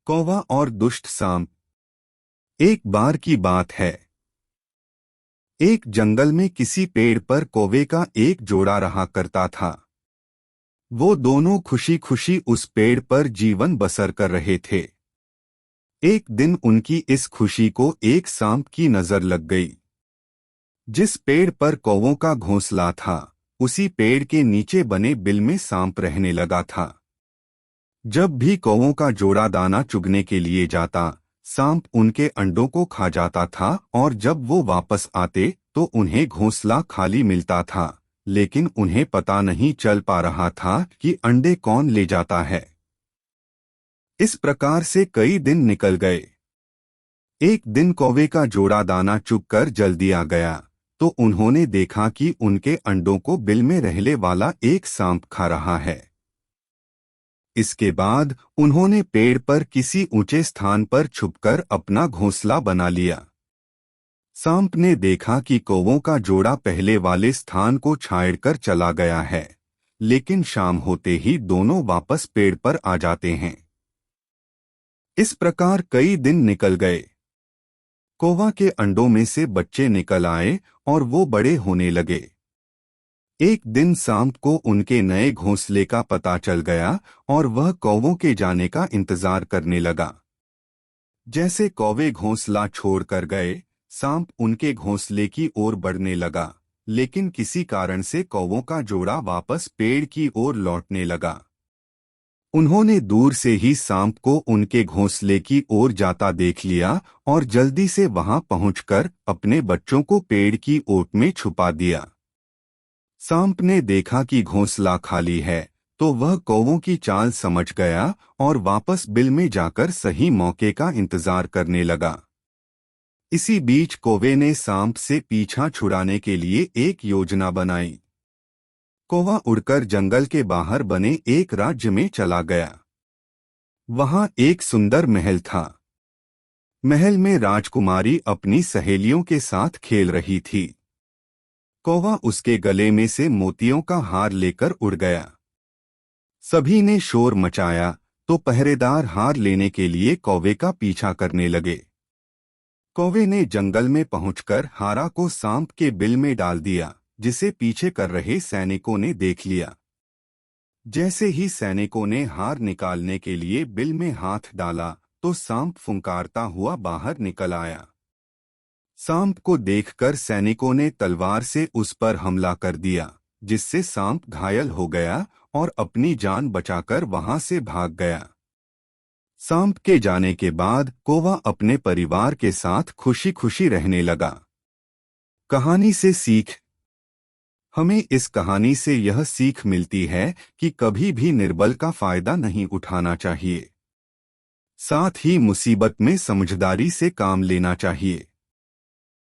कौवा और दुष्ट सांप। एक बार की बात है, एक जंगल में किसी पेड़ पर कौवे का एक जोड़ा रहा करता था। वो दोनों खुशी खुशी उस पेड़ पर जीवन बसर कर रहे थे। एक दिन उनकी इस खुशी को एक सांप की नजर लग गई। जिस पेड़ पर कौवों का घोंसला था, उसी पेड़ के नीचे बने बिल में सांप रहने लगा था। जब भी कौवों का जोड़ा दाना चुगने के लिए जाता, सांप उनके अंडों को खा जाता था और जब वो वापस आते तो उन्हें घोंसला खाली मिलता था, लेकिन उन्हें पता नहीं चल पा रहा था कि अंडे कौन ले जाता है। इस प्रकार से कई दिन निकल गए। एक दिन कौवे का जोड़ा दाना चुगकर जल्दी आ गया, तो उन्होंने देखा कि उनके अंडों को बिल में रहने वाला एक सांप खा रहा है। इसके बाद उन्होंने पेड़ पर किसी ऊंचे स्थान पर छुपकर अपना घोंसला बना लिया। सांप ने देखा कि कौवों का जोड़ा पहले वाले स्थान को छाड़कर चला गया है, लेकिन शाम होते ही दोनों वापस पेड़ पर आ जाते हैं। इस प्रकार कई दिन निकल गए। कौवा के अंडों में से बच्चे निकल आए और वो बड़े होने लगे। एक दिन सांप को उनके नए घोंसले का पता चल गया और वह कौवों के जाने का इंतजार करने लगा। जैसे कौवे घोंसला छोड़कर गए, सांप उनके घोंसले की ओर बढ़ने लगा, लेकिन किसी कारण से कौवों का जोड़ा वापस पेड़ की ओर लौटने लगा। उन्होंने दूर से ही सांप को उनके घोंसले की ओर जाता देख लिया और जल्दी से वहां पहुंचकर अपने बच्चों को पेड़ की ओट में छुपा दिया। सांप ने देखा कि घोंसला खाली है, तो वह कौवों की चाल समझ गया और वापस बिल में जाकर सही मौके का इंतजार करने लगा। इसी बीच कौवे ने सांप से पीछा छुड़ाने के लिए एक योजना बनाई। कौवा उड़कर जंगल के बाहर बने एक राज्य में चला गया। वहां एक सुंदर महल था। महल में राजकुमारी अपनी सहेलियों के साथ खेल रही थी। कौवा उसके गले में से मोतियों का हार लेकर उड़ गया। सभी ने शोर मचाया तो पहरेदार हार लेने के लिए कौवे का पीछा करने लगे। कौवे ने जंगल में पहुंचकर हारा को सांप के बिल में डाल दिया, जिसे पीछे कर रहे सैनिकों ने देख लिया। जैसे ही सैनिकों ने हार निकालने के लिए बिल में हाथ डाला तो सांप फुंकारता हुआ बाहर निकल आया। सांप को देखकर सैनिकों ने तलवार से उस पर हमला कर दिया, जिससे सांप घायल हो गया और अपनी जान बचाकर वहां से भाग गया। सांप के जाने के बाद कौवा अपने परिवार के साथ खुशी खुशी रहने लगा। कहानी से सीख। हमें इस कहानी से यह सीख मिलती है कि कभी भी निर्बल का फायदा नहीं उठाना चाहिए। साथ ही मुसीबत में समझदारी से काम लेना चाहिए।